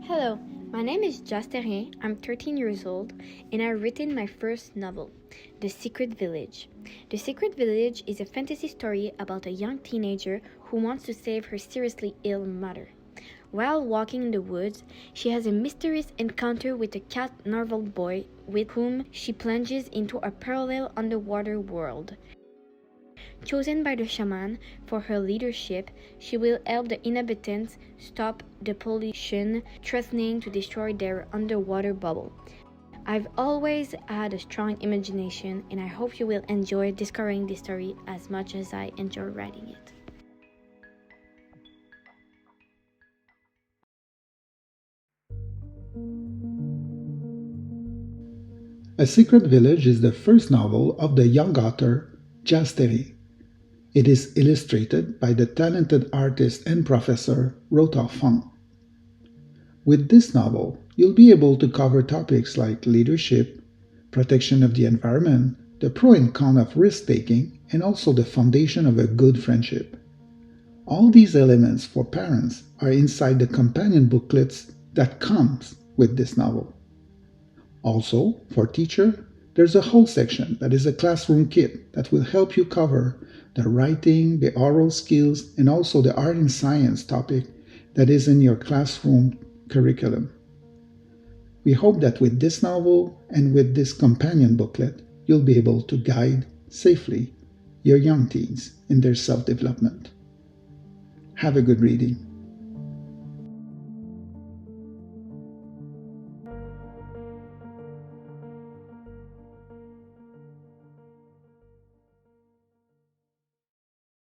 Hello, my name is Thérien. I'm 13 years old and I've written my first novel, The Secret Village. The Secret Village is a fantasy story about a young teenager who wants to save her seriously ill mother. While walking in the woods, she has a mysterious encounter with a cat narwhal boy with whom she plunges into a parallel underwater world. Chosen by the shaman for her leadership, she will help the inhabitants stop the pollution threatening to destroy their underwater bubble. I've always had a strong imagination, and I hope you will enjoy discovering this story as much as I enjoy writing it. A Secret Village is the first novel of the young author Thérien. It is illustrated by the talented artist and professor Ruotao Fang. With this novel, you'll be able to cover topics like leadership, protection of the environment, the pro and con of risk-taking, and also the foundation of a good friendship. All these elements for parents are inside the companion booklets that comes with this novel. Also, for teacher, there's a whole section that is a classroom kit that will help you cover the writing, the oral skills, and also the art and science topic that is in your classroom curriculum. We hope that with this novel and with this companion booklet, you'll be able to guide safely your young teens in their self-development. Have a good reading.